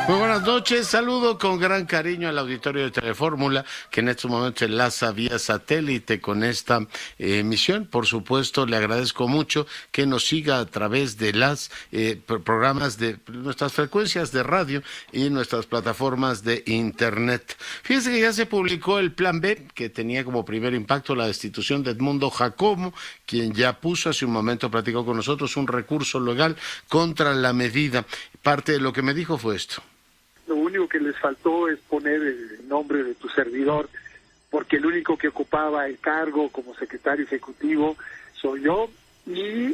Muy buenas noches, saludo con gran cariño al auditorio de Telefórmula, que en estos momentos enlaza vía satélite con esta emisión. Por supuesto, le agradezco mucho que nos siga a través de las programas de nuestras frecuencias de radio y nuestras plataformas de internet. Fíjense que ya se publicó el Plan B, que tenía como primer impacto la destitución de Edmundo Jacobo, quien ya puso hace un momento, platicó con nosotros, un recurso legal contra la medida. Parte de lo que me dijo fue esto. Lo único que les faltó es poner el nombre de tu servidor, porque el único que ocupaba el cargo como secretario ejecutivo soy yo, y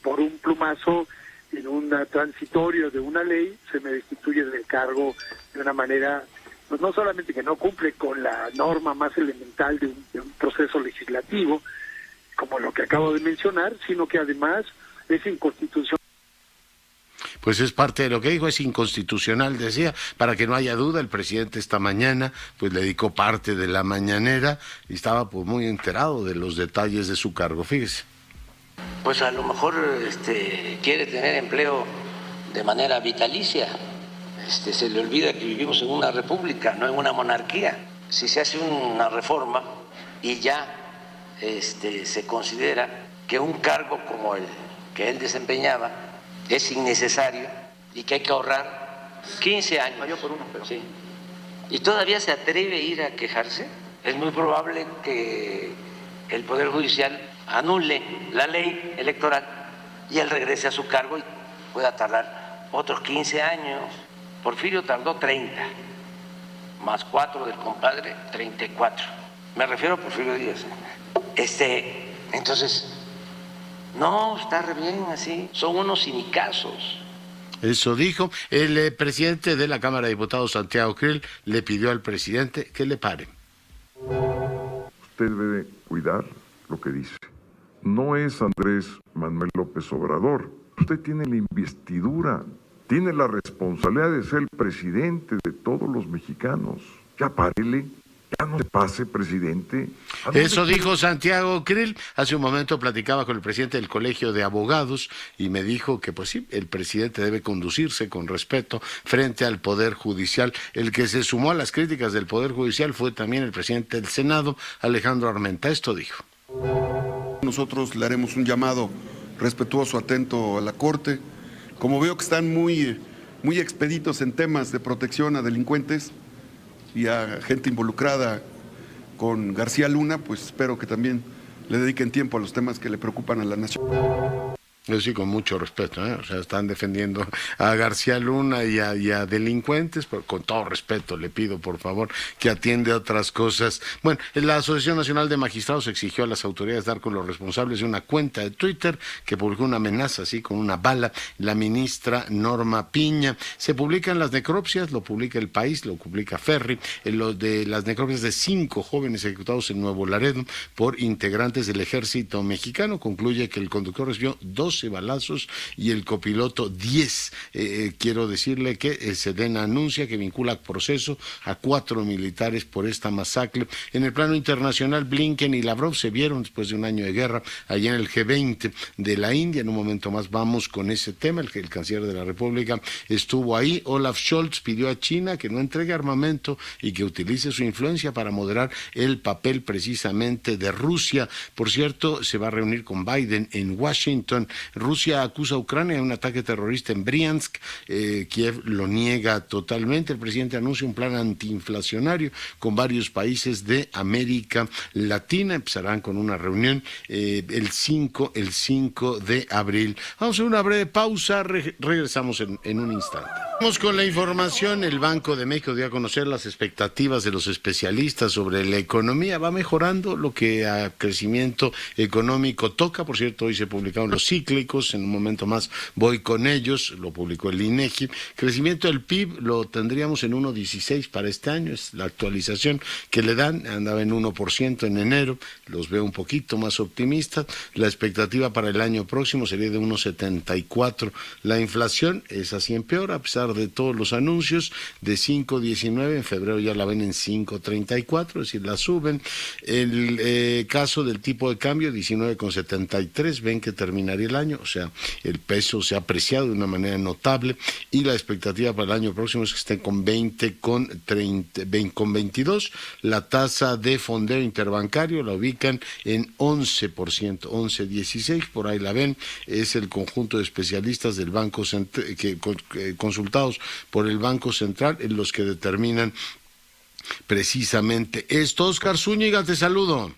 por un plumazo en un transitorio de una ley se me destituye del cargo de una manera, pues no solamente que no cumple con la norma más elemental de un proceso legislativo, como lo que acabo de mencionar, sino que además es inconstitucional. Pues es parte de lo que dijo, es inconstitucional, decía. Para que no haya duda, el presidente esta mañana pues le dedicó parte de la mañanera y estaba pues muy enterado de los detalles de su cargo, fíjese. Pues a lo mejor quiere tener empleo de manera vitalicia. Se le olvida que vivimos en una república, no en una monarquía. Si se hace una reforma y ya se considera que un cargo como el que él desempeñaba es innecesario y que hay que ahorrar 15 años. No, yo por uno, pero sí. Y todavía se atreve a ir a quejarse. Es muy probable que el Poder Judicial anule la ley electoral y él regrese a su cargo y pueda tardar otros 15 años. Porfirio tardó 30, más 4 del compadre, 34. Me refiero a Porfirio Díaz. Entonces, no, está re bien así, son unos cinicazos. Eso dijo. El presidente de la Cámara de Diputados, Santiago Krill, le pidió al presidente que le pare. Usted debe cuidar lo que dice. No es Andrés Manuel López Obrador. Usted tiene la investidura, tiene la responsabilidad de ser el presidente de todos los mexicanos. Ya párele. Ya no se pase, presidente. Eso dijo Santiago Krill. Hace un momento platicaba con el presidente del Colegio de Abogados y me dijo que pues sí, el presidente debe conducirse con respeto frente al Poder Judicial. El que se sumó a las críticas del Poder Judicial fue también el presidente del Senado, Alejandro Armenta. Esto dijo. Nosotros le haremos un llamado respetuoso, atento a la Corte. Como veo que están muy expeditos en temas de protección a delincuentes y a gente involucrada con García Luna, pues espero que también le dediquen tiempo a los temas que le preocupan a la nación. Yo sí, con mucho respeto, ¿eh? O sea, están defendiendo a García Luna y a delincuentes, pero con todo respeto le pido, por favor, que atiende a otras cosas. Bueno, la Asociación Nacional de Magistrados exigió a las autoridades dar con los responsables de una cuenta de Twitter que publicó una amenaza, así, con una bala, la ministra Norma Piña. Se publican las necropsias, lo publica El País, lo publica Ferri, lo de las necropsias de 5 jóvenes ejecutados en Nuevo Laredo por integrantes del ejército mexicano. Concluye que el conductor recibió 12 balazos y el copiloto 10. Quiero decirle que Sedena anuncia que vincula proceso a 4 militares por esta masacre. En el plano internacional, Blinken y Lavrov se vieron después de un año de guerra allá en el G20 de la India. En un momento más vamos con ese tema. El canciller de la República estuvo ahí. Olaf Scholz pidió a China que no entregue armamento y que utilice su influencia para moderar el papel precisamente de Rusia. Por cierto, se va a reunir con Biden en Washington. Rusia acusa a Ucrania de un ataque terrorista en Briansk. Kiev lo niega totalmente. El presidente anuncia un plan antiinflacionario con varios países de América Latina. Empezarán con una reunión el 5 de abril. Vamos a una breve pausa. Regresamos en un instante. Vamos con la información. El Banco de México dio a conocer las expectativas de los especialistas sobre la economía. Va mejorando lo que a crecimiento económico toca. Por cierto, hoy se publicaron los cíclicos. En un momento más voy con ellos. Lo publicó el INEGI. Crecimiento del PIB lo tendríamos en 1.16 para este año. Es la actualización que le dan. Andaba en 1% en enero. Los veo un poquito más optimistas. La expectativa para el año próximo sería de 1.74. La inflación es así empeora, a pesar dólar de todos los anuncios, de 5.19, en febrero ya la ven en 5.34, es decir, la suben. El caso del tipo de cambio, 19.73, ven que terminaría el año, o sea, el peso se ha apreciado de una manera notable, y la expectativa para el año próximo es que esté con 20,22. La tasa de fondeo interbancario la ubican en 11%, 11.16, por ahí la ven. Es el conjunto de especialistas del Banco consultados por el Banco Central en los que determinan precisamente esto. Óscar Zúñiga, te saludo.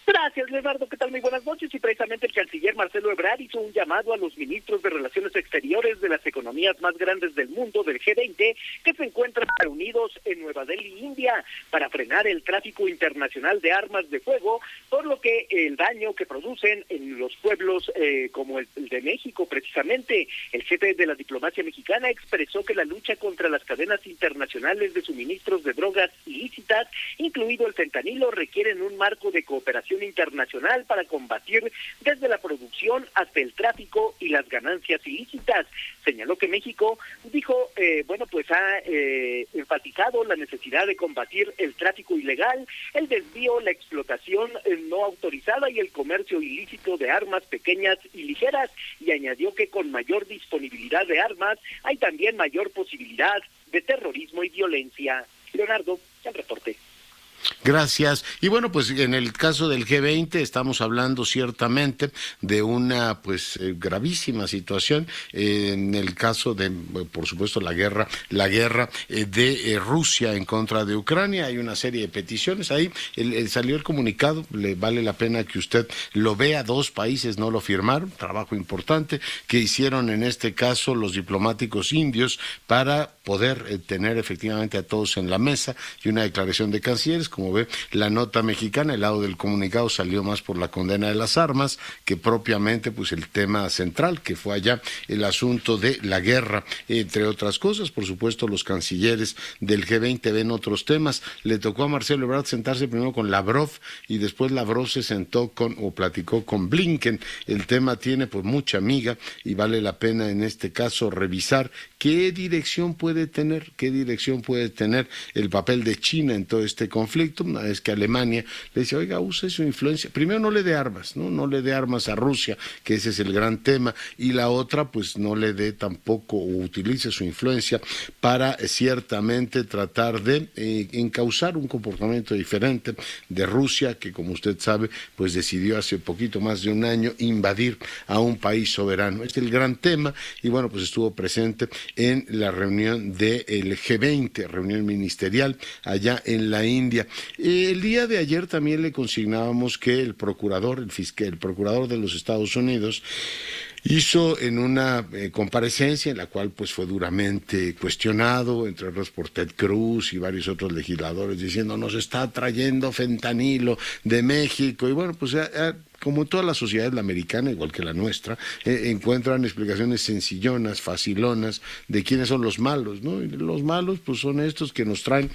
Gracias, Leonardo. ¿Qué tal? Muy buenas noches. Y precisamente el canciller Marcelo Ebrard hizo un llamado a los ministros de Relaciones Exteriores de las economías más grandes del mundo, del G20, que se encuentran reunidos en Nueva Delhi, India, para frenar el tráfico internacional de armas de fuego, por lo que el daño que producen en los pueblos como el de México, precisamente. El jefe de la diplomacia mexicana expresó que la lucha contra las cadenas internacionales de suministros de drogas ilícitas, incluido el fentanilo, requieren un marco de cooperación internacional para combatir desde la producción hasta el tráfico y las ganancias ilícitas. Señaló que México ha enfatizado la necesidad de combatir el tráfico ilegal, el desvío, la explotación no autorizada y el comercio ilícito de armas pequeñas y ligeras, y añadió que con mayor disponibilidad de armas hay también mayor posibilidad de terrorismo y violencia. Leonardo, el reporte. Gracias. Y bueno, pues en el caso del G20 estamos hablando ciertamente de una gravísima situación. En el caso de, por supuesto, la guerra de Rusia en contra de Ucrania, hay una serie de peticiones ahí. Salió el comunicado, le vale la pena que usted lo vea. 2 países no lo firmaron, trabajo importante que hicieron en este caso los diplomáticos indios para poder tener efectivamente a todos en la mesa, y una declaración de cancilleres. Como ve, la nota mexicana, el lado del comunicado salió más por la condena de las armas que propiamente el tema central, que fue allá el asunto de la guerra, entre otras cosas. Por supuesto, los cancilleres del G20 ven otros temas. Le tocó a Marcelo Ebrard sentarse primero con Lavrov, y después Lavrov se sentó platicó con Blinken. El tema tiene mucha miga, y vale la pena en este caso revisar qué dirección puede tener el papel de China en todo este conflicto. Una vez que Alemania le dice, oiga, use su influencia, primero no le dé armas, no le dé armas a Rusia, que ese es el gran tema, y la otra, no le dé tampoco, o utilice su influencia para ciertamente tratar de encauzar un comportamiento diferente de Rusia, que como usted sabe, decidió hace poquito más de un año invadir a un país soberano. Este es el gran tema, y bueno, estuvo presente en la reunión del G20, reunión ministerial allá en la India. El día de ayer también le consignábamos que el procurador de los Estados Unidos hizo en una comparecencia en la cual fue duramente cuestionado, entre otros por Ted Cruz y varios otros legisladores, diciendo nos está trayendo fentanilo de México. Y bueno, como todas las sociedades, la americana, igual que la nuestra, encuentran explicaciones sencillonas, facilonas, de quiénes son los malos, ¿no? Y los malos son estos que nos traen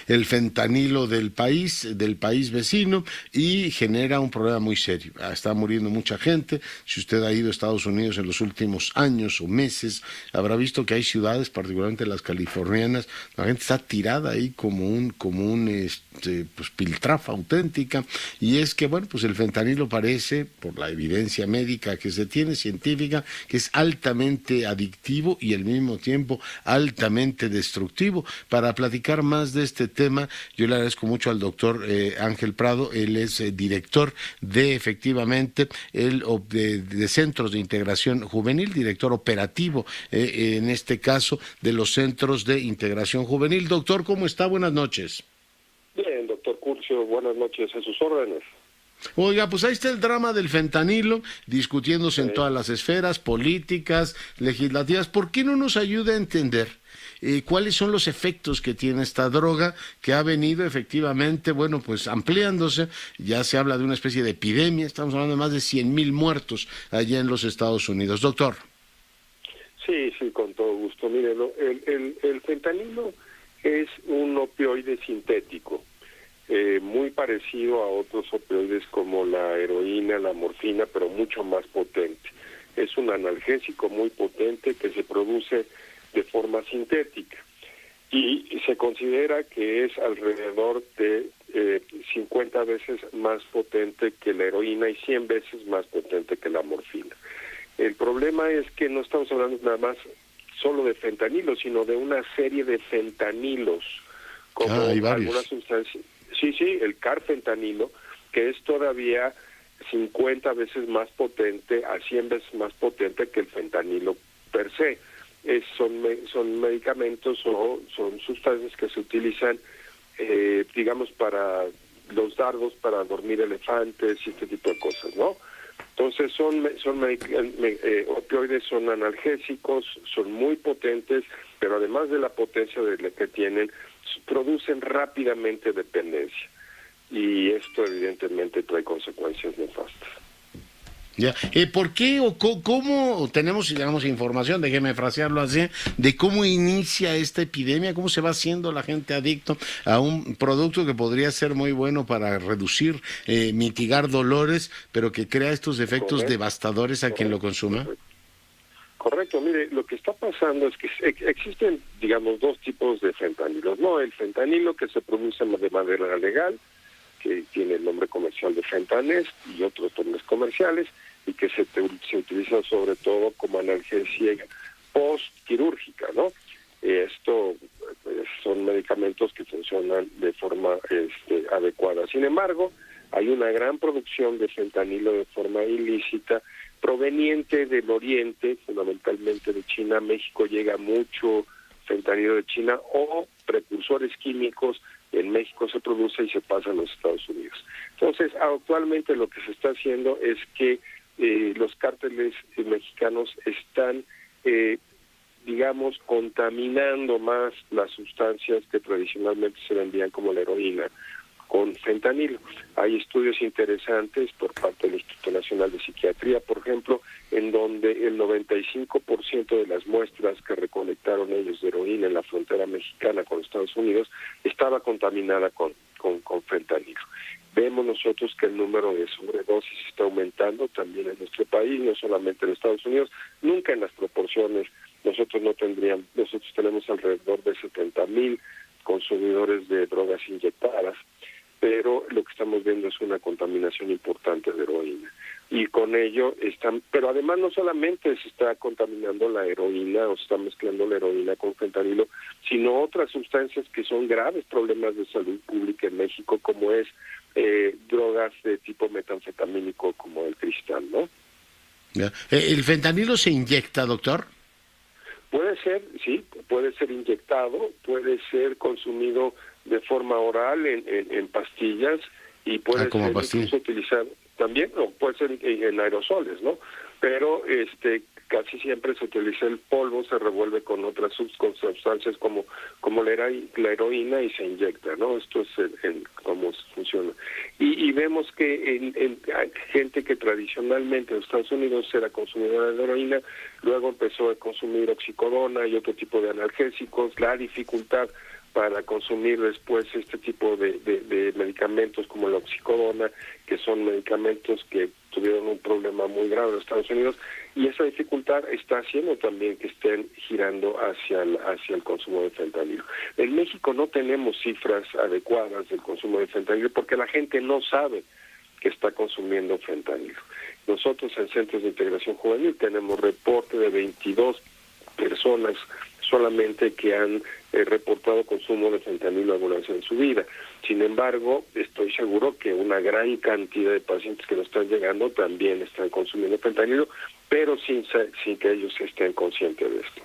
el fentanilo del país vecino, y genera un problema muy serio. Está muriendo mucha gente. Si usted ha ido a Estados Unidos en los últimos años o meses, habrá visto que hay ciudades, particularmente las californianas, la gente está tirada ahí como un piltrafa auténtica, y es que el fentanilo parece, por la evidencia médica que se tiene, científica, que es altamente adictivo y al mismo tiempo altamente destructivo. Para platicar más de este tema, yo le agradezco mucho al doctor Ángel Prado. Él es director de Centros de Integración Juvenil, director operativo en este caso de los Centros de Integración Juvenil. Doctor, ¿cómo está? Buenas noches. Bien, doctor Curcio, buenas noches, a sus órdenes. Oiga, ahí está el drama del fentanilo, discutiéndose en todas las esferas políticas, legislativas. ¿Por qué no nos ayuda a entender cuáles son los efectos que tiene esta droga, que ha venido efectivamente, ampliándose? Ya se habla de una especie de epidemia, estamos hablando de más de 100,000 muertos allá en los Estados Unidos. Doctor. Sí, con todo gusto. Mire, el fentanilo es un opioide sintético, muy parecido a otros opioides como la heroína, la morfina, pero mucho más potente. Es un analgésico muy potente que se produce de forma sintética. Y se considera que es alrededor de 50 veces más potente que la heroína y 100 veces más potente que la morfina. El problema es que no estamos hablando nada más solo de fentanilo, sino de una serie de fentanilos, como hay varios. algunas sustancias. Sí, el carfentanilo, que es todavía 50 veces más potente, a 100 veces más potente que el fentanilo per se. Son medicamentos o son sustancias que se utilizan, digamos, para los dardos, para dormir elefantes y este tipo de cosas, ¿no? Entonces opioides son analgésicos, son muy potentes, pero además de la potencia que tienen, producen rápidamente dependencia. Y esto evidentemente trae consecuencias nefastas. Ya. ¿Por qué o cómo tenemos, digamos, información, déjeme frasearlo así, de cómo inicia esta epidemia, cómo se va haciendo la gente adicto a un producto que podría ser muy bueno para reducir, mitigar dolores, pero que crea estos efectos devastadores a quien lo consuma? Correcto, mire, lo que está pasando es que existen, digamos, dos tipos de fentanilos, ¿no? El fentanilo que se produce de manera legal, que tiene el nombre comercial de Fentanest y otros nombres comerciales, y que se utiliza sobre todo como analgesia postquirúrgica, ¿no? Esto son medicamentos que funcionan de forma adecuada. Sin embargo, hay una gran producción de fentanilo de forma ilícita proveniente del Oriente, fundamentalmente de China. A México llega mucho fentanilo de China o precursores químicos. En México se produce y se pasa a los Estados Unidos. Entonces, actualmente lo que se está haciendo es que los cárteles mexicanos están, digamos, contaminando más las sustancias que tradicionalmente se vendían como la heroína con fentanilo. Hay estudios interesantes por parte del Instituto Nacional de Psiquiatría, por ejemplo, en donde el 95% de las muestras que recolectaron ellos de heroína en la frontera mexicana con Estados Unidos estaba contaminada con fentanilo. Vemos nosotros que el número de sobredosis está aumentando también en nuestro país, no solamente en Estados Unidos, nunca en las proporciones. Nosotros tenemos alrededor de 70,000 consumidores de drogas inyectadas, pero lo que estamos viendo es una contaminación importante de heroína. Y con ello pero además no solamente se está contaminando la heroína o se está mezclando la heroína con fentanilo, sino otras sustancias que son graves problemas de salud pública en México, como es drogas de tipo metanfetamínico como el cristal, ¿no? Ya. ¿El fentanilo se inyecta, doctor? Puede ser, sí, puede ser inyectado, puede ser consumido de forma oral en pastillas y puede ser incluso utilizado también, o puede ser en aerosoles, ¿no? Pero casi siempre se utiliza el polvo, se revuelve con otras sustancias como la heroína y se inyecta, ¿no? Esto es cómo funciona. Y vemos que hay gente que tradicionalmente en Estados Unidos era consumidora de heroína, luego empezó a consumir oxicodona y otro tipo de analgésicos. La dificultad para consumir después este tipo de medicamentos como la oxicodona, que son medicamentos que tuvieron un problema muy grave en Estados Unidos, y esa dificultad está haciendo también que estén girando hacia el consumo de fentanilo. En México no tenemos cifras adecuadas del consumo de fentanilo porque la gente no sabe que está consumiendo fentanilo. Nosotros en Centros de Integración Juvenil tenemos reporte de 22 personas solamente que han reportado consumo de fentanilo alguna vez en su vida. Sin embargo, estoy seguro que una gran cantidad de pacientes que nos están llegando también están consumiendo fentanilo, pero sin que ellos estén conscientes de esto.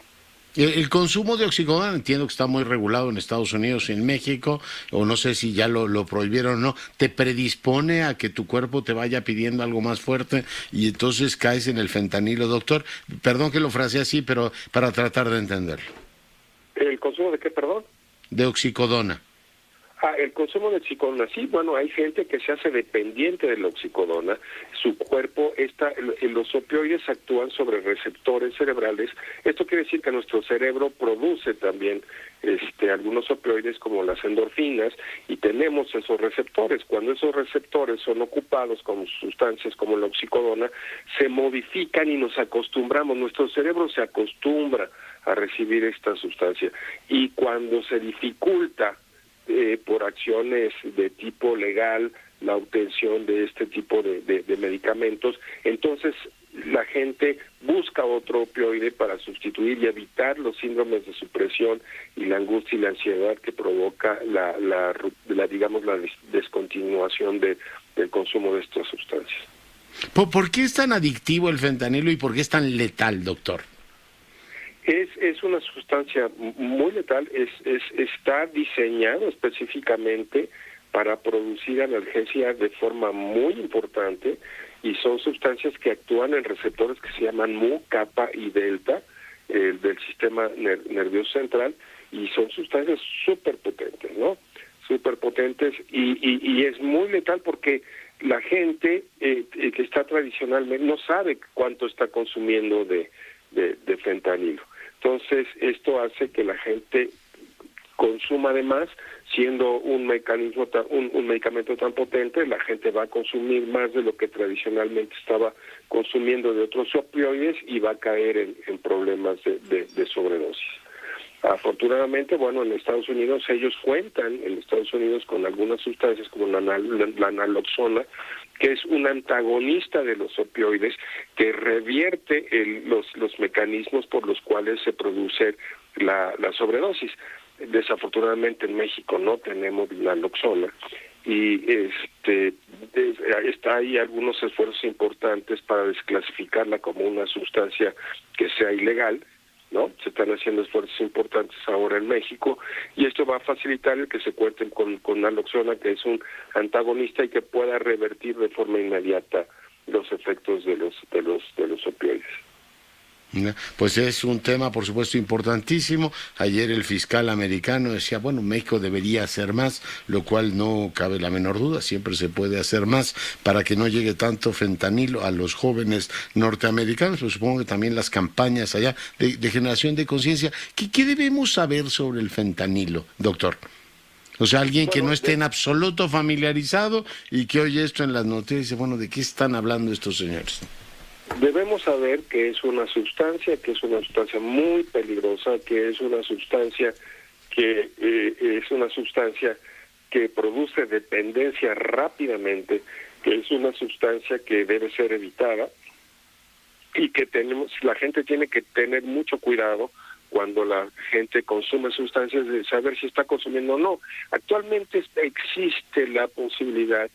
El consumo de oxicodona entiendo que está muy regulado en Estados Unidos y en México, o no sé si ya lo prohibieron o no. ¿Te predispone a que tu cuerpo te vaya pidiendo algo más fuerte y entonces caes en el fentanilo, doctor? Perdón que lo frase así, pero para tratar de entenderlo. ¿El consumo de qué, perdón? De oxicodona. El consumo de oxicodona, sí, bueno, hay gente que se hace dependiente de la oxicodona, su cuerpo los opioides actúan sobre receptores cerebrales. Esto quiere decir que nuestro cerebro produce también algunos opioides como las endorfinas y tenemos esos receptores. Cuando esos receptores son ocupados con sustancias como la oxicodona, se modifican y nos acostumbramos, nuestro cerebro se acostumbra a recibir esta sustancia. Y cuando se dificulta por acciones de tipo legal la obtención de este tipo de medicamentos, entonces la gente busca otro opioide para sustituir y evitar los síndromes de supresión y la angustia y la ansiedad que provoca la descontinuación del consumo de estas sustancias. ¿Por qué es tan adictivo el fentanilo y por qué es tan letal, doctor? Es una sustancia muy letal, está diseñado específicamente para producir analgesia de forma muy importante, y son sustancias que actúan en receptores que se llaman mu, kappa y delta del sistema nervioso central, y son sustancias súper potentes, ¿no? Súper potentes, y es muy letal porque la gente que está tradicionalmente no sabe cuánto está consumiendo de fentanilo. Entonces, esto hace que la gente consuma de más, siendo un medicamento tan potente, la gente va a consumir más de lo que tradicionalmente estaba consumiendo de otros opioides y va a caer en problemas de sobredosis. Afortunadamente, bueno, en Estados Unidos ellos cuentan con algunas sustancias como la naloxona, que es un antagonista de los opioides que revierte los mecanismos por los cuales se produce la sobredosis. Desafortunadamente en México no tenemos naloxona, y está ahí algunos esfuerzos importantes para desclasificarla como una sustancia que sea ilegal, ¿no? Se están haciendo esfuerzos importantes ahora en México, y esto va a facilitar el que se cuenten con naloxona, que es un antagonista y que pueda revertir de forma inmediata los efectos de los opioides. Pues es un tema, por supuesto, importantísimo. Ayer el fiscal americano decía, bueno, México debería hacer más, lo cual no cabe la menor duda, siempre se puede hacer más para que no llegue tanto fentanilo a los jóvenes norteamericanos, pero supongo que también las campañas allá de generación de conciencia. ¿Qué debemos saber sobre el fentanilo, doctor? O sea, alguien que no esté en absoluto familiarizado y que oye esto en las noticias y dice, bueno, ¿de qué están hablando estos señores? Debemos saber que es una sustancia muy peligrosa, que es una sustancia que produce dependencia rápidamente, que es una sustancia que debe ser evitada, y que la gente tiene que tener mucho cuidado cuando la gente consume sustancias, de saber si está consumiendo o no. Actualmente existe la posibilidad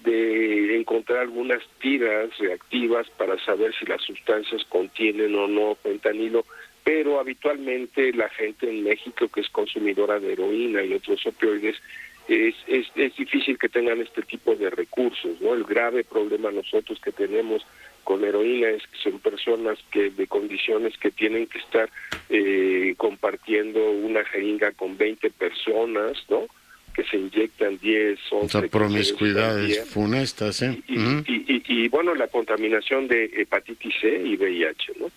de encontrar algunas tiras reactivas para saber si las sustancias contienen o no fentanilo, pero habitualmente la gente en México que es consumidora de heroína y otros opioides, es difícil que tengan este tipo de recursos, ¿no? El grave problema nosotros que tenemos con heroína es que son personas de condiciones que tienen que estar compartiendo una jeringa con 20 personas, ¿no? Que se inyectan 10, 11... O sea, promiscuidades funestas, ¿eh? Y bueno, la contaminación de hepatitis C y VIH, ¿no?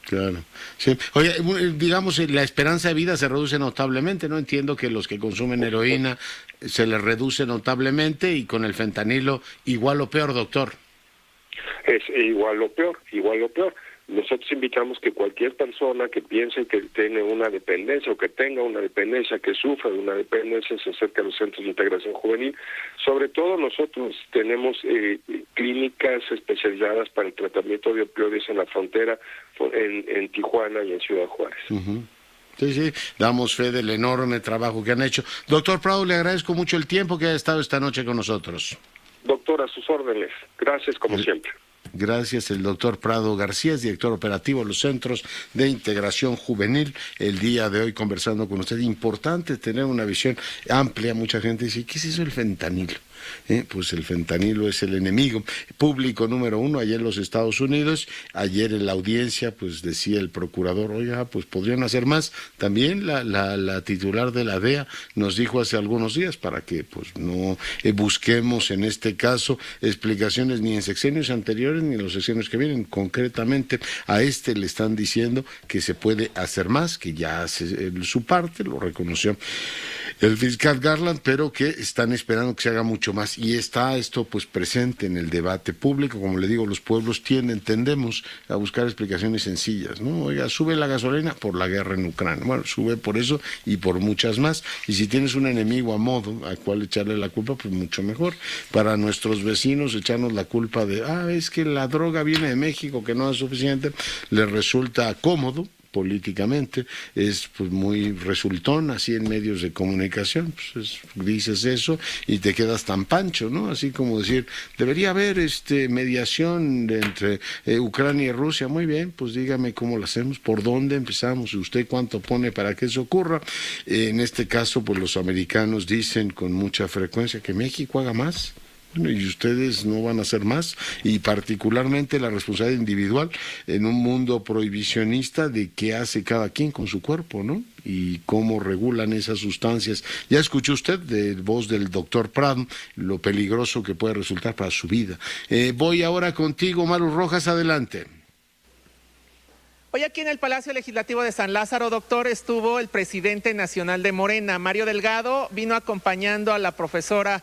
Claro, sí. Oye, digamos, la esperanza de vida se reduce notablemente, ¿no? Entiendo que los que consumen heroína se les reduce notablemente, y con el fentanilo igual o peor, doctor. Es igual o peor. Nosotros invitamos que cualquier persona que piense que tiene una dependencia o que tenga una dependencia, que sufra de una dependencia, se acerque a los centros de integración juvenil. Sobre todo nosotros tenemos clínicas especializadas para el tratamiento de opioides en la frontera, en Tijuana y en Ciudad Juárez. Uh-huh. Sí, damos fe del enorme trabajo que han hecho. Doctor Prado, le agradezco mucho el tiempo que haya estado esta noche con nosotros. Doctor, a sus órdenes. Gracias, como siempre. Gracias, el doctor Prado García, es director operativo de los Centros de Integración Juvenil. El día de hoy conversando con usted, importante tener una visión amplia. Mucha gente dice, ¿qué es eso el fentanilo? Pues el fentanilo es el enemigo público número 1 allá en los Estados Unidos. Ayer en la audiencia pues decía el procurador, oiga, pues podrían hacer más. También la titular de la DEA nos dijo hace algunos días para que pues no busquemos en este caso explicaciones ni en sexenios anteriores ni en los sexenios que vienen. Concretamente a le están diciendo que se puede hacer más, que ya hace su parte, lo reconoció el fiscal Garland, pero que están esperando que se haga mucho más. Y está esto pues presente en el debate público. Como le digo, los pueblos tendemos a buscar explicaciones sencillas, ¿no? Oiga, sube la gasolina por la guerra en Ucrania. Bueno, sube por eso y por muchas más. Y si tienes un enemigo a modo al cual echarle la culpa, pues mucho mejor. Para nuestros vecinos echarnos la culpa de, es que la droga viene de México, que no es suficiente, les resulta cómodo políticamente, es pues muy resultón así en medios de comunicación, pues dices eso y te quedas tan pancho, ¿no? Así como decir, debería haber mediación entre Ucrania y Rusia. Muy bien, pues dígame cómo lo hacemos, por dónde empezamos, usted cuánto pone para que eso ocurra. En este caso, pues los americanos dicen con mucha frecuencia que México haga más. Bueno, y ustedes no van a hacer más, y particularmente la responsabilidad individual en un mundo prohibicionista de qué hace cada quien con su cuerpo, ¿no? Y cómo regulan esas sustancias. Ya escuchó usted de voz del doctor Prado lo peligroso que puede resultar para su vida. Voy ahora contigo, Maru Rojas, adelante. Hoy aquí en el Palacio Legislativo de San Lázaro, doctor, estuvo el presidente nacional de Morena, Mario Delgado, vino acompañando a la profesora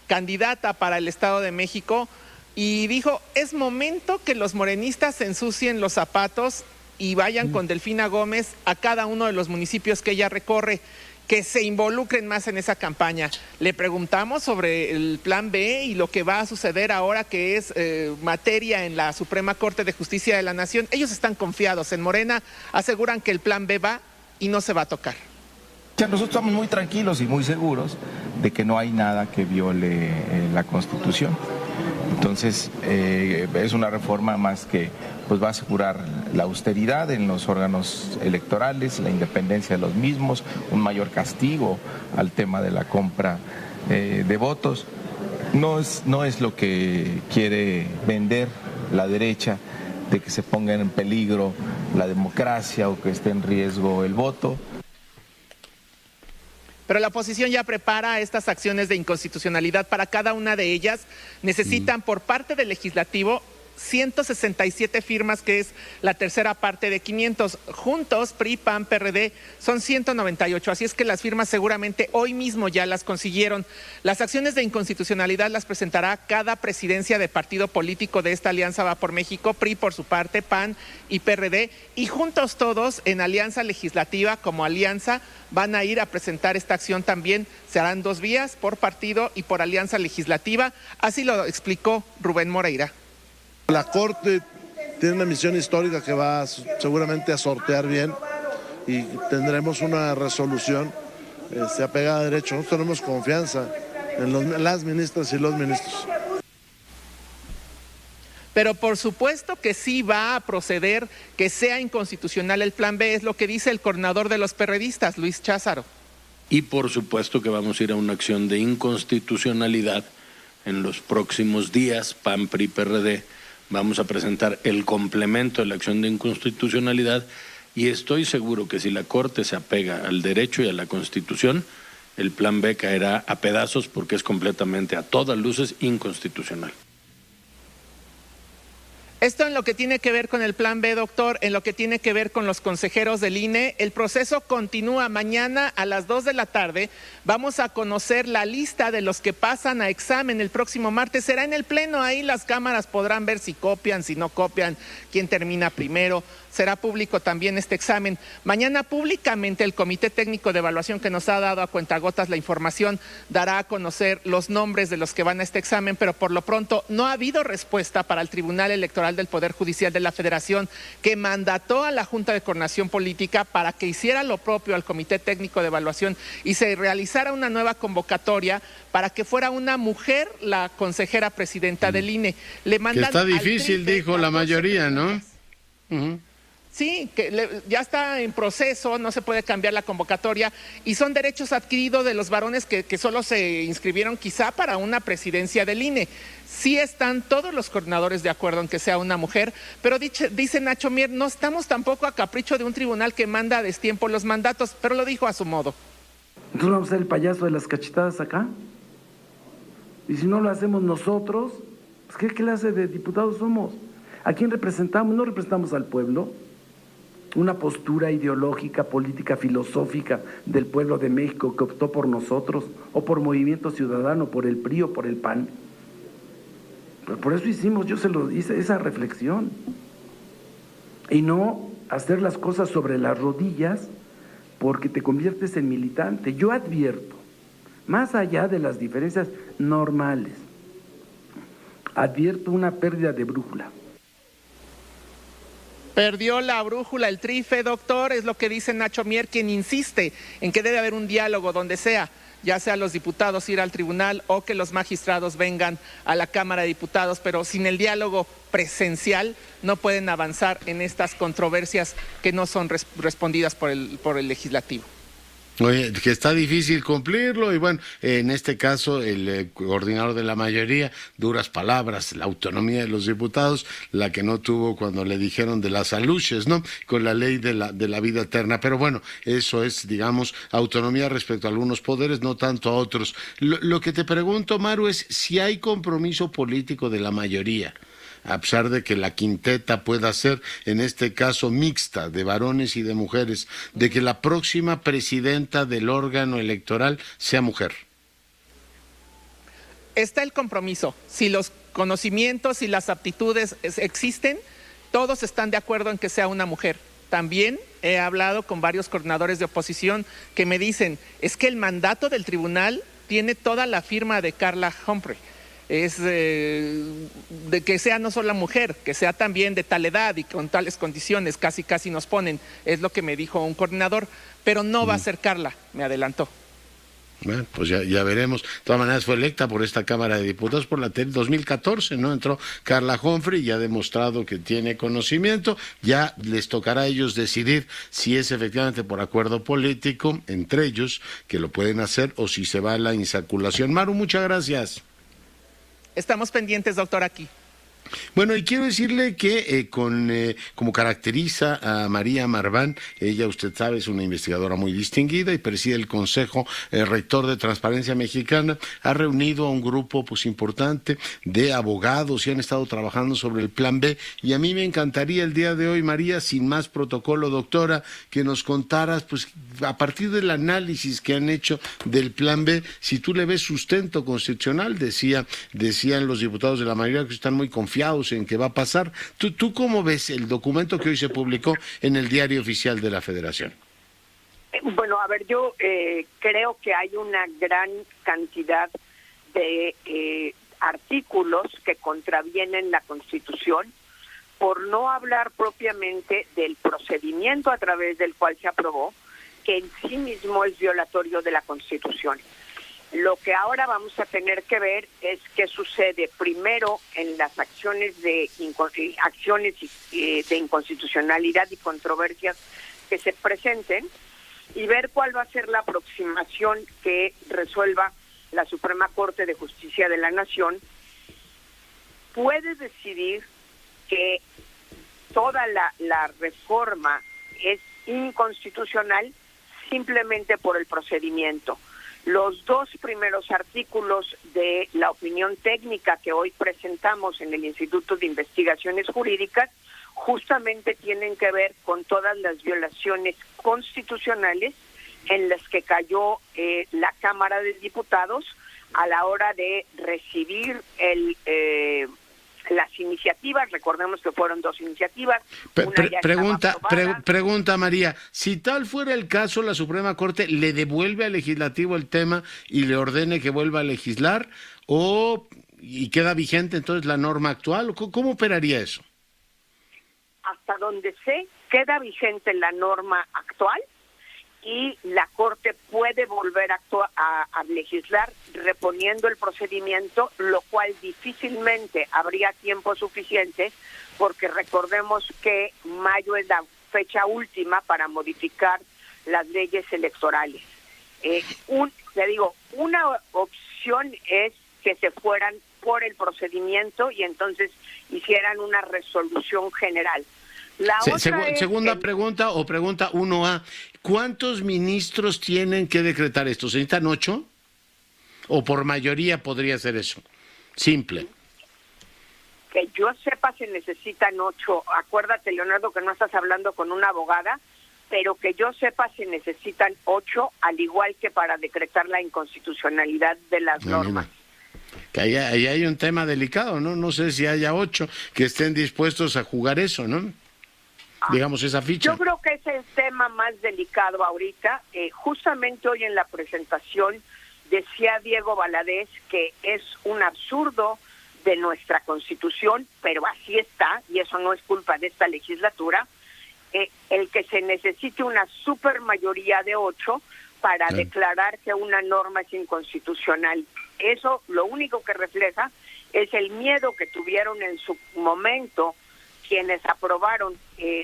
candidata para el Estado de México y dijo, es momento que los morenistas se ensucien los zapatos y vayan con Delfina Gómez a cada uno de los municipios que ella recorre, que se involucren más en esa campaña. Le preguntamos sobre el plan B y lo que va a suceder ahora que es materia en la Suprema Corte de Justicia de la Nación. Ellos están confiados en Morena, aseguran que el plan B va y no se va a tocar. Nosotros estamos muy tranquilos y muy seguros de que no hay nada que viole la Constitución. Entonces, es una reforma más que pues, va a asegurar la austeridad en los órganos electorales, la independencia de los mismos, un mayor castigo al tema de la compra de votos. No es lo que quiere vender la derecha, de que se ponga en peligro la democracia o que esté en riesgo el voto. Pero la oposición ya prepara estas acciones de inconstitucionalidad. Para cada una de ellas necesitan por parte del legislativo 167 firmas, que es la tercera parte de 500. Juntos, PRI, PAN, PRD, son 198. Así es que las firmas seguramente hoy mismo ya las consiguieron. Las acciones de inconstitucionalidad las presentará cada presidencia de partido político de esta Alianza Va por México, PRI por su parte, PAN y PRD. Y juntos todos, en alianza legislativa como alianza, van a ir a presentar esta acción también. Se harán 2 vías, por partido y por alianza legislativa. Así lo explicó Rubén Moreira. La Corte tiene una misión histórica que va seguramente a sortear bien y tendremos una resolución apegada a derecho. Nosotros tenemos confianza en las ministras y los ministros. Pero por supuesto que sí va a proceder que sea inconstitucional el plan B, es lo que dice el coordinador de los perredistas, Luis Cházaro. Y por supuesto que vamos a ir a una acción de inconstitucionalidad en los próximos días, PAN, PRI, PRD. Vamos a presentar el complemento de la acción de inconstitucionalidad y estoy seguro que si la Corte se apega al derecho y a la Constitución, el plan B caerá a pedazos porque es completamente, a todas luces, inconstitucional. Esto en lo que tiene que ver con el plan B, doctor, en lo que tiene que ver con los consejeros del INE, el proceso continúa. Mañana a las 2 de la tarde vamos a conocer la lista de los que pasan a examen el próximo martes. Será en el Pleno, ahí las cámaras podrán ver si copian, si no copian, quién termina primero. Será público también este examen. Mañana públicamente el Comité Técnico de Evaluación, que nos ha dado a cuentagotas la información, dará a conocer los nombres de los que van a este examen, pero por lo pronto no ha habido respuesta para el Tribunal Electoral del Poder Judicial de la Federación, que mandató a la Junta de Coordinación Política para que hiciera lo propio al Comité Técnico de Evaluación y se realizara una nueva convocatoria para que fuera una mujer la consejera presidenta del INE. Le mandan que está difícil, dijo la mayoría, ¿no? Sí, que ya está en proceso, no se puede cambiar la convocatoria y son derechos adquiridos de los varones que solo se inscribieron quizá para una presidencia del INE. Sí están todos los coordinadores de acuerdo en que sea una mujer, pero dice Nacho Mier, no estamos tampoco a capricho de un tribunal que manda a destiempo los mandatos, pero lo dijo a su modo. Entonces vamos a ser el payaso de las cachetadas acá. Y si no lo hacemos nosotros, pues ¿qué clase de diputados somos? ¿A quién representamos? ¿No representamos al pueblo? una postura ideológica, política, filosófica del pueblo de México que optó por nosotros, o por Movimiento Ciudadano, por el PRI o por el PAN. Pero por eso yo se lo hice esa reflexión. Y no hacer las cosas sobre las rodillas porque te conviertes en militante. Yo advierto, más allá de las diferencias normales, advierto una pérdida de brújula. Perdió la brújula, el trife, doctor, es lo que dice Nacho Mier, quien insiste en que debe haber un diálogo donde sea, ya sea los diputados ir al tribunal o que los magistrados vengan a la Cámara de Diputados, pero sin el diálogo presencial no pueden avanzar en estas controversias que no son respondidas por el legislativo. Oye, que está difícil cumplirlo y bueno, en este caso el coordinador de la mayoría, duras palabras, la autonomía de los diputados, la que no tuvo cuando le dijeron de las aluches, ¿no? Con la ley de la vida eterna, pero bueno, eso es, digamos, autonomía respecto a algunos poderes, no tanto a otros. Lo que te pregunto, Maru, es si hay compromiso político de la mayoría, a pesar de que la quinteta pueda ser, en este caso, mixta, de varones y de mujeres, de que la próxima presidenta del órgano electoral sea mujer. Está el compromiso. Si los conocimientos y las aptitudes existen, todos están de acuerdo en que sea una mujer. También he hablado con varios coordinadores de oposición que me dicen, es que el mandato del tribunal tiene toda la firma de Carla Humphrey. Es de que sea no solo mujer, que sea también de tal edad y con tales condiciones, casi nos ponen, es lo que me dijo un coordinador, pero no va a ser Carla, me adelantó. Bueno, pues ya veremos. De todas maneras fue electa por esta Cámara de Diputados por la 2014, ¿no? Entró Carla Humphrey y ha demostrado que tiene conocimiento. Ya les tocará a ellos decidir si es efectivamente por acuerdo político entre ellos, que lo pueden hacer, o si se va a la insaculación. Maru, muchas gracias. Estamos pendientes, doctor, aquí. Bueno, y quiero decirle que como caracteriza a María Marván, ella, usted sabe, es una investigadora muy distinguida y preside el Consejo Rector de Transparencia Mexicana, ha reunido a un grupo pues importante de abogados y han estado trabajando sobre el Plan B, y a mí me encantaría el día de hoy, María, sin más protocolo, doctora, que nos contaras, pues a partir del análisis que han hecho del Plan B, si tú le ves sustento constitucional. Decían los diputados de la mayoría que están muy confiados en que va a pasar. ¿Tú cómo ves el documento que hoy se publicó en el Diario Oficial de la Federación? Bueno, a ver, yo creo que hay una gran cantidad de artículos que contravienen la Constitución, por no hablar propiamente del procedimiento a través del cual se aprobó, que en sí mismo es violatorio de la Constitución. Lo que ahora vamos a tener que ver es qué sucede primero en las acciones de inconstitucionalidad y controversias que se presenten, y ver cuál va a ser la aproximación que resuelva la Suprema Corte de Justicia de la Nación. Puede decidir que toda la reforma es inconstitucional simplemente por el procedimiento. Los dos primeros artículos de la opinión técnica que hoy presentamos en el Instituto de Investigaciones Jurídicas justamente tienen que ver con todas las violaciones constitucionales en las que cayó la Cámara de Diputados a la hora de recibir las iniciativas. Recordemos que fueron dos iniciativas. Pregunta María, si tal fuera el caso, la Suprema Corte le devuelve al legislativo el tema y le ordene que vuelva a legislar, y queda vigente entonces la norma actual. ¿Cómo operaría eso? Hasta donde sé, queda vigente la norma actual y la Corte puede volver a legislar reponiendo el procedimiento, lo cual difícilmente habría tiempo suficiente, porque recordemos que mayo es la fecha última para modificar las leyes electorales. Una opción es que se fueran por el procedimiento y entonces hicieran una resolución general. Segunda pregunta, o pregunta 1A, ¿cuántos ministros tienen que decretar esto? ¿Se necesitan 8? ¿O por mayoría podría ser eso? Simple. Que yo sepa se necesitan 8. Acuérdate, Leonardo, que no estás hablando con una abogada, pero que yo sepa se necesitan 8, al igual que para decretar la inconstitucionalidad de las normas. Que ahí hay un tema delicado, ¿no? No sé si haya 8 que estén dispuestos a jugar eso, ¿no? Digamos, esa ficha. Yo creo que es el tema más delicado ahorita. Justamente hoy en la presentación decía Diego Valadez que es un absurdo de nuestra Constitución, pero así está, y eso no es culpa de esta legislatura, el que se necesite una supermayoría de 8 para declarar que una norma es inconstitucional. Eso lo único que refleja es el miedo que tuvieron en su momento quienes aprobaron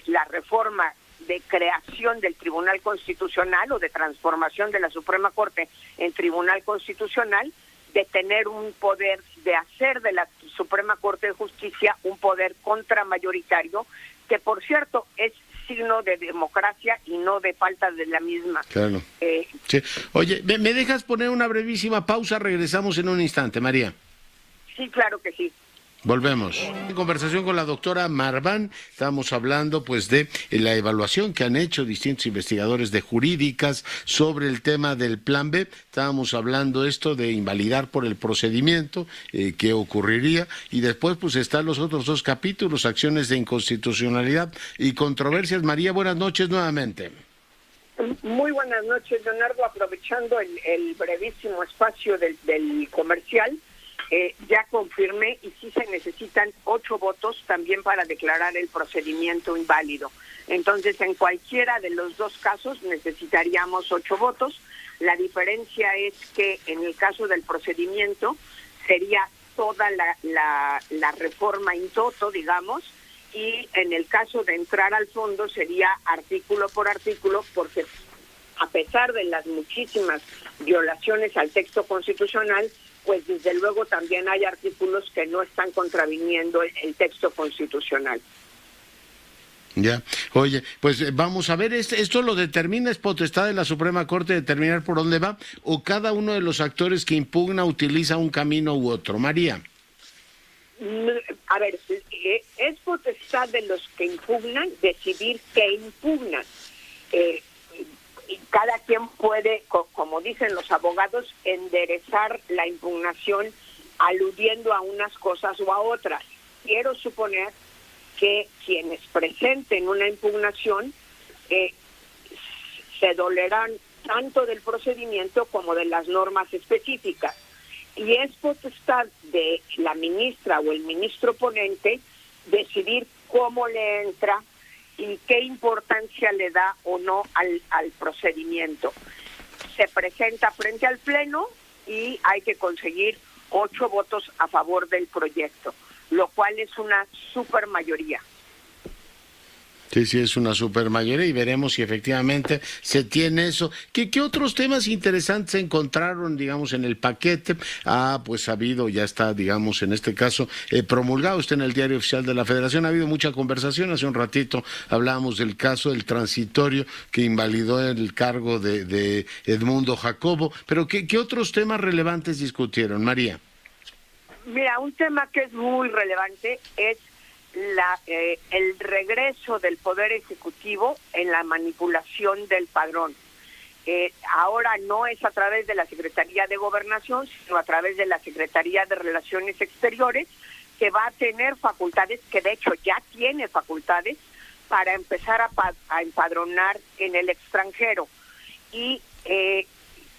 la reforma de creación del Tribunal Constitucional o de transformación de la Suprema Corte en Tribunal Constitucional, de tener un poder, de hacer de la Suprema Corte de Justicia un poder contramayoritario, que por cierto es signo de democracia y no de falta de la misma. Claro. Sí. Oye, ¿me dejas poner una brevísima pausa? Regresamos en un instante, María. Sí, claro que sí. Volvemos. En conversación con la doctora Marván, estábamos hablando pues de la evaluación que han hecho distintos investigadores de jurídicas sobre el tema del Plan B. Estábamos hablando esto de invalidar por el procedimiento, qué ocurriría, y después pues están los otros 2 capítulos, acciones de inconstitucionalidad y controversias. María, buenas noches nuevamente. Muy buenas noches, Leonardo. Aprovechando el brevísimo espacio del comercial, ya confirmé y sí se necesitan 8 votos también para declarar el procedimiento inválido. Entonces, en cualquiera de los 2 casos necesitaríamos 8 votos. La diferencia es que en el caso del procedimiento sería toda la reforma in toto, digamos, y en el caso de entrar al fondo sería artículo por artículo, porque a pesar de las muchísimas violaciones al texto constitucional, pues desde luego también hay artículos que no están contraviniendo el texto constitucional. Ya, oye, pues vamos a ver, ¿esto lo determina, es potestad de la Suprema Corte determinar por dónde va, o cada uno de los actores que impugna utiliza un camino u otro? María. A ver, es potestad de los que impugnan decidir qué impugnan. Y cada quien puede, como dicen los abogados, enderezar la impugnación aludiendo a unas cosas o a otras. Quiero suponer que quienes presenten una impugnación se dolerán tanto del procedimiento como de las normas específicas. Y es potestad de la ministra o el ministro ponente decidir cómo le entra y qué importancia le da o no al procedimiento. Se presenta frente al Pleno y hay que conseguir 8 votos a favor del proyecto, lo cual es una supermayoría. Sí, es una supermayoría y veremos si efectivamente se tiene eso. ¿Qué otros temas interesantes se encontraron, digamos, en el paquete? Pues ha habido, ya está, digamos, en este caso, promulgado, está en el Diario Oficial de la Federación, ha habido mucha conversación. Hace un ratito hablábamos del caso del transitorio que invalidó el cargo de Edmundo Jacobo, pero ¿qué otros temas relevantes discutieron, María? Mira, un tema que es muy relevante es el regreso del Poder Ejecutivo en la manipulación del padrón. Ahora no es a través de la Secretaría de Gobernación, sino a través de la Secretaría de Relaciones Exteriores, que va a tener facultades, que de hecho ya tiene facultades, para empezar a empadronar en el extranjero. Y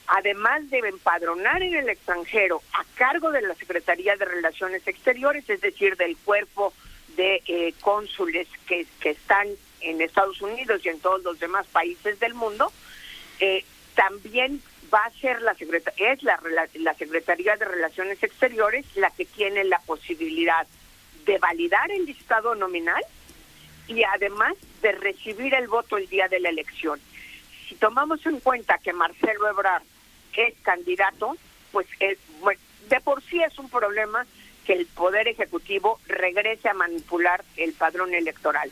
además de empadronar en el extranjero a cargo de la Secretaría de Relaciones Exteriores, es decir, del cuerpo de cónsules que están en Estados Unidos y en todos los demás países del mundo, también va a ser la Secretaría de Relaciones Exteriores la que tiene la posibilidad de validar el listado nominal y además de recibir el voto el día de la elección. Si tomamos en cuenta que Marcelo Ebrard es candidato, pues de por sí es un problema que el Poder Ejecutivo regrese a manipular el padrón electoral.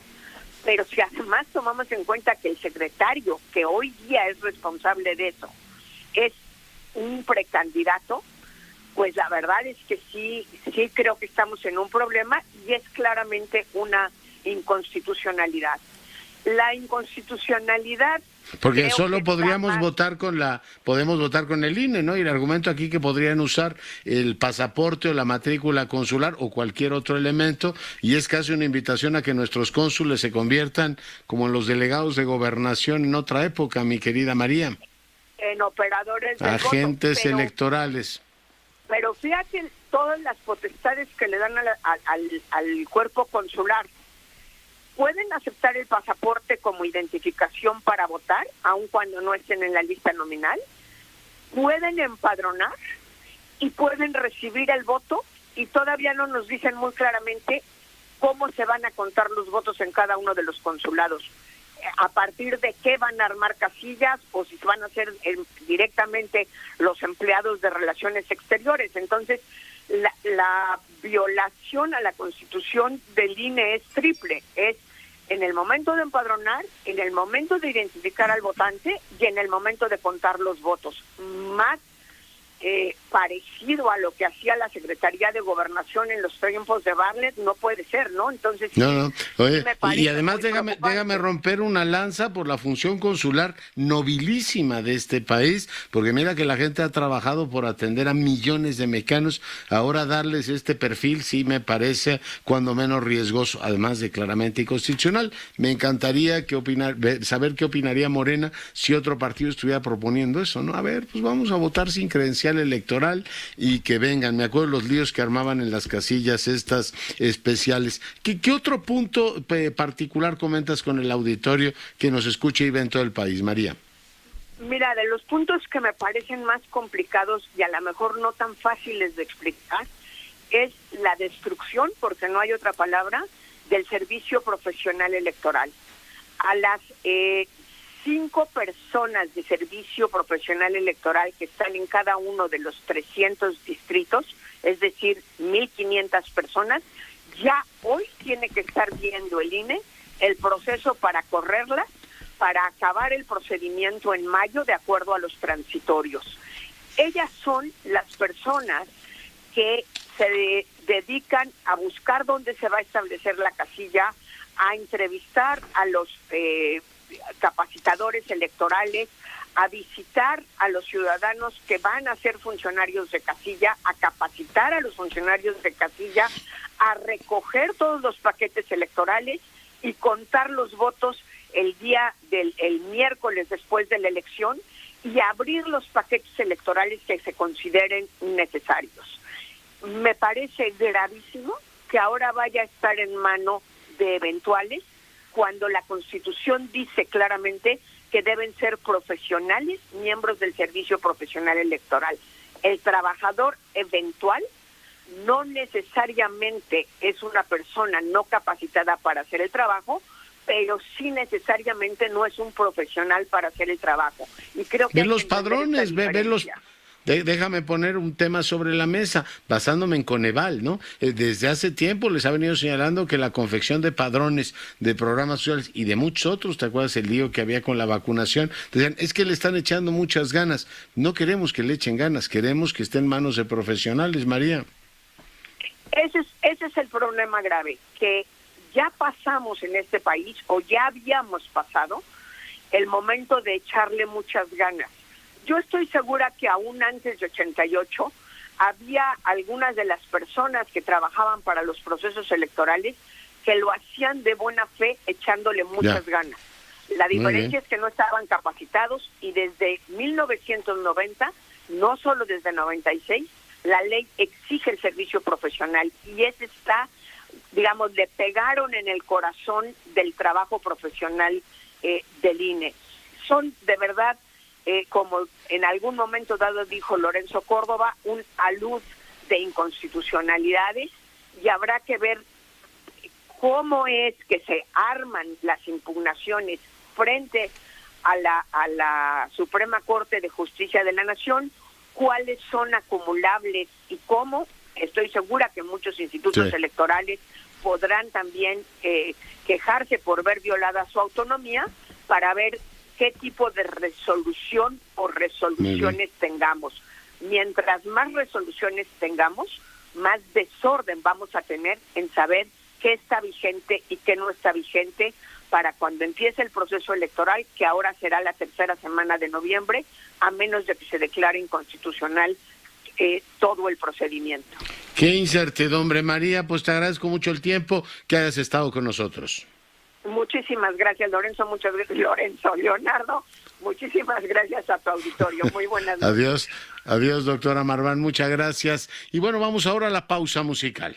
Pero si además tomamos en cuenta que el secretario, que hoy día es responsable de eso, es un precandidato, pues la verdad es que sí creo que estamos en un problema y es claramente una inconstitucionalidad. La inconstitucionalidad... Porque solo podemos votar con el INE, ¿no? Y el argumento aquí que podrían usar el pasaporte o la matrícula consular o cualquier otro elemento, y es casi una invitación a que nuestros cónsules se conviertan como en los delegados de gobernación en otra época, mi querida María. En operadores del agentes voto, electorales. Pero fíjate todas las potestades que le dan al cuerpo consular. Pueden aceptar el pasaporte como identificación para votar, aun cuando no estén en la lista nominal. Pueden empadronar y pueden recibir el voto, y todavía no nos dicen muy claramente cómo se van a contar los votos en cada uno de los consulados. A partir de qué van a armar casillas, o si van a ser directamente los empleados de Relaciones Exteriores. Entonces, la violación a la Constitución del INE es triple. Es en el momento de empadronar, en el momento de identificar al votante y en el momento de contar los votos. Más parecido a lo que hacía la Secretaría de Gobernación en los tiempos de Bartlett no puede ser, ¿no? Entonces, no. Oye, y además déjame romper una lanza por la función consular nobilísima de este país, porque mira que la gente ha trabajado por atender a millones de mexicanos. Ahora darles este perfil sí me parece cuando menos riesgoso, además de claramente inconstitucional. Me encantaría saber qué opinaría Morena si otro partido estuviera proponiendo eso, ¿no? A ver, pues vamos a votar sin credencial electoral y que vengan. Me acuerdo los líos que armaban en las casillas estas especiales. ¿Qué otro punto particular comentas con el auditorio que nos escucha y ve en todo el país, María? Mira, de los puntos que me parecen más complicados y a lo mejor no tan fáciles de explicar es la destrucción, porque no hay otra palabra, del servicio profesional electoral. A las 5 personas de servicio profesional electoral que están en cada uno de los 300 distritos, es decir, 1,500 personas, ya hoy tiene que estar viendo el INE el proceso para correrlas, para acabar el procedimiento en mayo de acuerdo a los transitorios. Ellas son las personas que se dedican a buscar dónde se va a establecer la casilla, a entrevistar a los capacitadores electorales, a visitar a los ciudadanos que van a ser funcionarios de casilla, a capacitar a los funcionarios de casilla, a recoger todos los paquetes electorales y contar los votos el miércoles después de la elección y abrir los paquetes electorales que se consideren necesarios. Me parece gravísimo que ahora vaya a estar en mano de eventuales cuando la Constitución dice claramente que deben ser profesionales, miembros del servicio profesional electoral. El trabajador eventual no necesariamente es una persona no capacitada para hacer el trabajo, pero sí necesariamente no es un profesional para hacer el trabajo. Y creo que los padrones, déjame poner un tema sobre la mesa, basándome en Coneval, ¿no? Desde hace tiempo les ha venido señalando que la confección de padrones de programas sociales y de muchos otros, ¿te acuerdas el lío que había con la vacunación? Decían, es que le están echando muchas ganas. No queremos que le echen ganas, queremos que esté en manos de profesionales, María. Ese es el problema grave, que ya pasamos en este país, o ya habíamos pasado, el momento de echarle muchas ganas. Yo estoy segura que aún antes de 88 había algunas de las personas que trabajaban para los procesos electorales que lo hacían de buena fe echándole muchas ganas. La diferencia es que no estaban capacitados y desde 1990, no solo desde 96, la ley exige el servicio profesional y ese está, digamos, le pegaron en el corazón del trabajo profesional del INE. Son de verdad, como en algún momento dado dijo Lorenzo Córdoba, un alud de inconstitucionalidades y habrá que ver cómo es que se arman las impugnaciones frente a la Suprema Corte de Justicia de la Nación, cuáles son acumulables y cómo. Estoy segura que muchos institutos electorales podrán también quejarse por ver violada su autonomía para ver qué tipo de resolución o resoluciones tengamos. mientras más resoluciones tengamos, más desorden vamos a tener en saber qué está vigente y qué no está vigente para cuando empiece el proceso electoral, que ahora será la tercera semana de noviembre, a menos de que se declare inconstitucional todo el procedimiento. Qué incertidumbre, María, pues te agradezco mucho el tiempo que hayas estado con nosotros. Muchísimas gracias, Lorenzo, Leonardo, muchísimas gracias a tu auditorio. Muy buenas noches. Adiós, doctora Marván, muchas gracias. Y bueno, vamos ahora a la pausa musical.